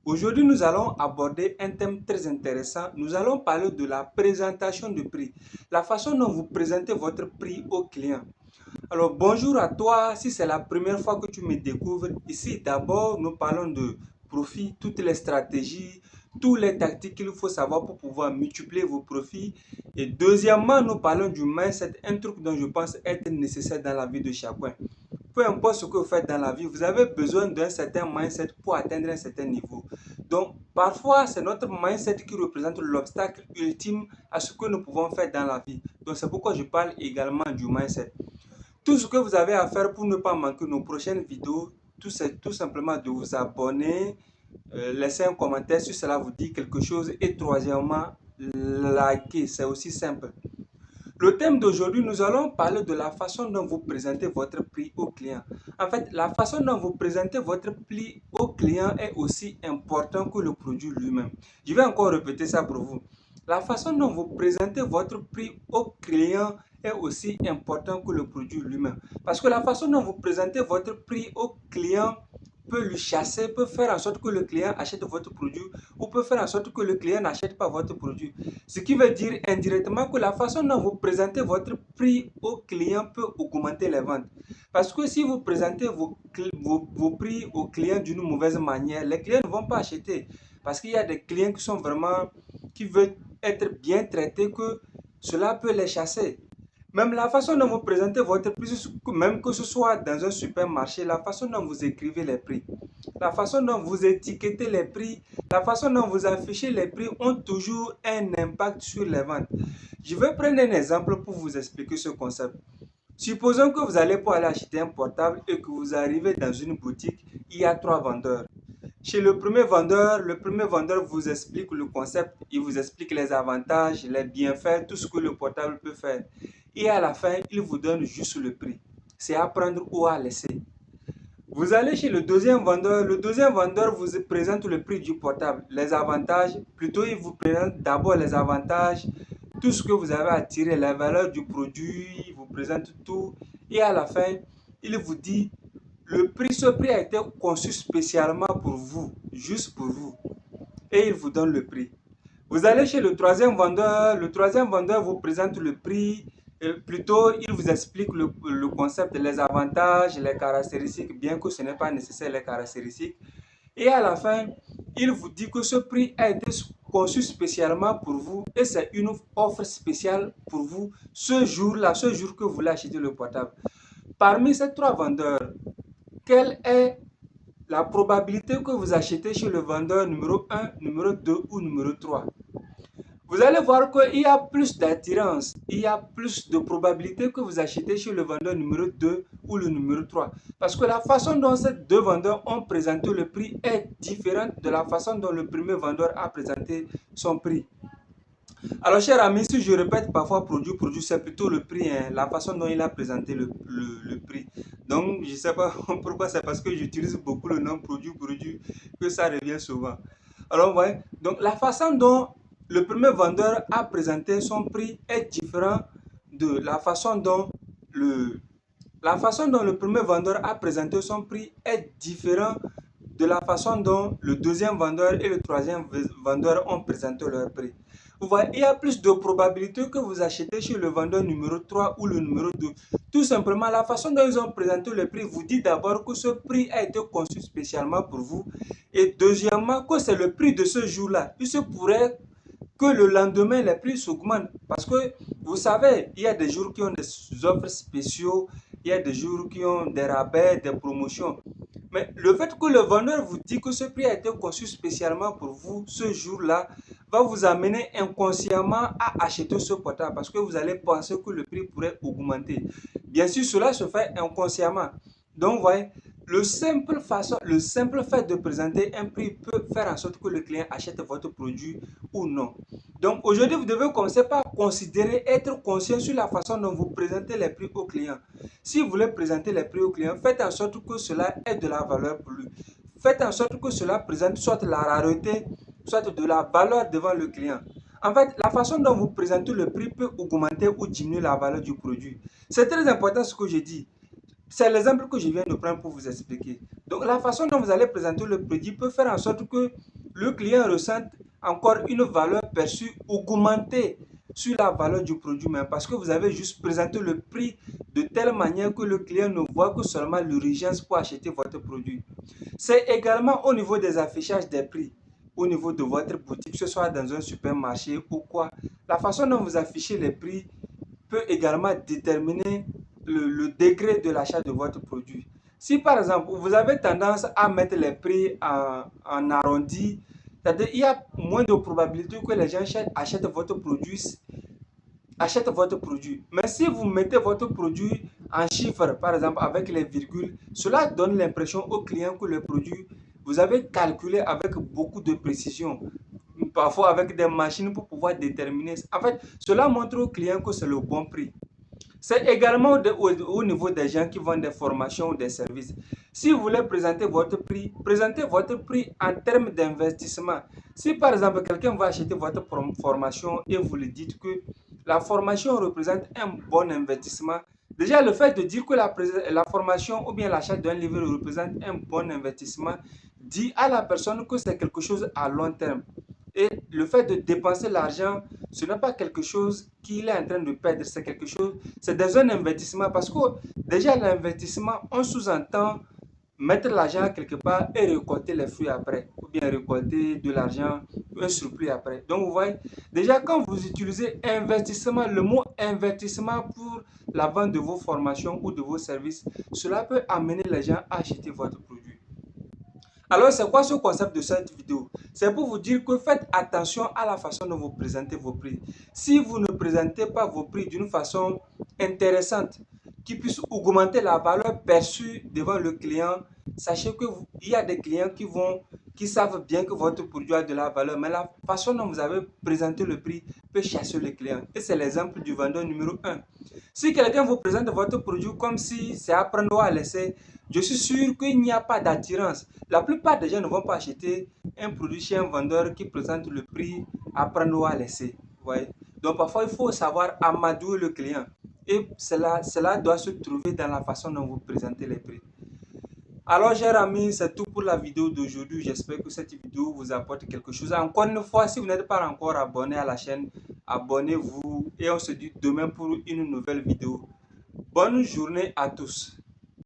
Aujourd'hui, nous allons aborder un thème très intéressant. Nous allons parler de la présentation de prix, la façon dont vous présentez votre prix au client. Alors, bonjour à toi. Si c'est la première fois que tu me découvres, ici, d'abord, nous parlons de profit, toutes les stratégies, toutes les tactiques qu'il faut savoir pour pouvoir multiplier vos profits. Et deuxièmement, nous parlons du mindset, un truc dont je pense être nécessaire dans la vie de chacun. Peu importe ce que vous faites dans la vie, vous avez besoin d'un certain mindset pour atteindre un certain niveau. Donc, parfois, c'est notre mindset qui représente l'obstacle ultime à ce que nous pouvons faire dans la vie. Donc, c'est pourquoi je parle également du mindset. Tout ce que vous avez à faire pour ne pas manquer nos prochaines vidéos, c'est tout simplement de vous abonner, laisser un commentaire si cela vous dit quelque chose et troisièmement, liker. C'est aussi simple. Le thème d'aujourd'hui, nous allons parler de la façon dont vous présentez votre prix au client. En fait, la façon dont vous présentez votre prix au client est aussi important que le produit lui-même. Je vais encore répéter ça pour vous. La façon dont vous présentez votre prix au client est aussi important que le produit lui-même. Parce que la façon dont vous présentez votre prix au client peut lui chasser, peut faire en sorte que le client achète votre produit ou peut faire en sorte que le client n'achète pas votre produit. Ce qui veut dire indirectement que la façon dont vous présentez votre prix au client peut augmenter les ventes. Parce que si vous présentez vos prix aux clients d'une mauvaise manière, les clients ne vont pas acheter. Parce qu'il y a des clients qui sont vraiment, qui veulent être bien traités, que cela peut les chasser. Même la façon dont vous présentez votre prix, même que ce soit dans un supermarché, la façon dont vous écrivez les prix, la façon dont vous étiquetez les prix, la façon dont vous affichez les prix ont toujours un impact sur les ventes. Je vais prendre un exemple pour vous expliquer ce concept. Supposons que vous allez pour aller acheter un portable et que vous arrivez dans une boutique, il y a trois vendeurs. Chez le premier vendeur vous explique le concept, il vous explique les avantages, les bienfaits, tout ce que le portable peut faire. Et à la fin, il vous donne juste le prix. C'est à prendre ou à laisser. Vous allez chez le deuxième vendeur vous présente le prix du portable, les avantages, plutôt il vous présente d'abord les avantages, tout ce que vous avez à tirer, la valeur du produit, il vous présente tout, et à la fin, il vous dit, ce prix a été conçu spécialement pour vous, juste pour vous, et il vous donne le prix. Vous allez chez le troisième vendeur vous présente le prix, plutôt il vous explique le concept, les avantages, les caractéristiques, bien que ce n'est pas nécessaire les caractéristiques. Et à la fin, il vous dit que ce prix a été conçu spécialement pour vous et c'est une offre spéciale pour vous ce jour-là, ce jour que vous voulez acheter le portable. Parmi ces trois vendeurs, quelle est la probabilité que vous achetez chez le vendeur numéro un, numéro 2 ou numéro 3? Vous allez voir qu'il y a plus d'attirance, il y a plus de probabilité que vous achetez chez le vendeur numéro 2 ou le numéro 3. Parce que la façon dont ces deux vendeurs ont présenté le prix est différente de la façon dont le premier vendeur a présenté son prix. Alors, chers amis, si je répète parfois produit, c'est plutôt le prix, hein, la façon dont il a présenté le prix. Donc, je ne sais pas pourquoi, c'est parce que j'utilise beaucoup le nom produit que ça revient souvent. Alors, vous voyez, donc la façon dont le premier vendeur a présenté son prix est différent de la façon dont le premier vendeur a présenté son prix est différent de la façon dont le deuxième vendeur et le troisième vendeur ont présenté leur prix. Vous voyez, il y a plus de probabilité que vous achetez chez le vendeur numéro 3 ou le numéro 2. Tout simplement, la façon dont ils ont présenté le prix vous dit d'abord que ce prix a été conçu spécialement pour vous. Et deuxièmement, que c'est le prix de ce jour-là. Il se pourrait que le lendemain, les prix s'augmentent. Parce que, vous savez, il y a des jours qui ont des offres spéciaux, il y a des jours qui ont des rabais, des promotions. Mais le fait que le vendeur vous dit que ce prix a été conçu spécialement pour vous ce jour-là va vous amener inconsciemment à acheter ce portable parce que vous allez penser que le prix pourrait augmenter. Bien sûr, cela se fait inconsciemment. Donc, vous voyez, le simple fait de présenter un prix peut faire en sorte que le client achète votre produit ou non. Donc, aujourd'hui, vous devez commencer par considérer, être conscient sur la façon dont vous présentez les prix au client. Si vous voulez présenter les prix au client, faites en sorte que cela ait de la valeur pour lui. Faites en sorte que cela présente soit la rareté, soit de la valeur devant le client. En fait, la façon dont vous présentez le prix peut augmenter ou diminuer la valeur du produit. C'est très important ce que je dis. C'est l'exemple que je viens de prendre pour vous expliquer. Donc, la façon dont vous allez présenter le produit peut faire en sorte que le client ressent encore une valeur perçue augmentée sur la valeur du produit même, parce que vous avez juste présenté le prix de telle manière que le client ne voit que seulement l'urgence pour acheter votre produit. C'est également au niveau des affichages des prix, au niveau de votre boutique, que ce soit dans un supermarché ou quoi. La façon dont vous affichez les prix peut également déterminer le degré de l'achat de votre produit. Si par exemple, vous avez tendance à mettre les prix en arrondi, c'est-à-dire il y a moins de probabilité que les gens achètent votre produit. Mais si vous mettez votre produit en chiffres, par exemple avec les virgules, cela donne l'impression au client que le produit, vous avez calculé avec beaucoup de précision, parfois avec des machines pour pouvoir déterminer. En fait, cela montre au client que c'est le bon prix. C'est également au niveau des gens qui vendent des formations ou des services. Si vous voulez présentez votre prix en termes d'investissement. Si par exemple quelqu'un va acheter votre formation et vous lui dites que la formation représente un bon investissement, déjà le fait de dire que la formation ou bien l'achat d'un livre représente un bon investissement dit à la personne que c'est quelque chose à long terme. Et le fait de dépenser l'argent, ce n'est pas quelque chose qu'il est en train de perdre, c'est quelque chose, c'est dans un investissement. Parce que déjà l'investissement, on sous-entend mettre l'argent quelque part et récolter les fruits après, ou bien récolter de l'argent, un surplus après. Donc vous voyez, déjà quand vous utilisez investissement, le mot investissement pour la vente de vos formations ou de vos services, cela peut amener les gens à acheter votre produit. Alors, c'est quoi ce concept de cette vidéo? C'est pour vous dire que faites attention à la façon dont vous présentez vos prix. Si vous ne présentez pas vos prix d'une façon intéressante, qui puisse augmenter la valeur perçue devant le client, sachez qu'il y a des clients qui savent bien que votre produit a de la valeur, mais la façon dont vous avez présenté le prix peut chasser le client. Et c'est l'exemple du vendeur numéro 1. Si quelqu'un vous présente votre produit comme si c'est à prendre ou à laisser, je suis sûr qu'il n'y a pas d'attirance. La plupart des gens ne vont pas acheter un produit chez un vendeur qui présente le prix à prendre ou à laisser. Voyez? Donc parfois, il faut savoir amadouer le client. Et cela doit se trouver dans la façon dont vous présentez les prix. Alors, chers amis, c'est tout pour la vidéo d'aujourd'hui. J'espère que cette vidéo vous apporte quelque chose. Encore une fois, si vous n'êtes pas encore abonné à la chaîne, abonnez-vous et on se dit demain pour une nouvelle vidéo. Bonne journée à tous.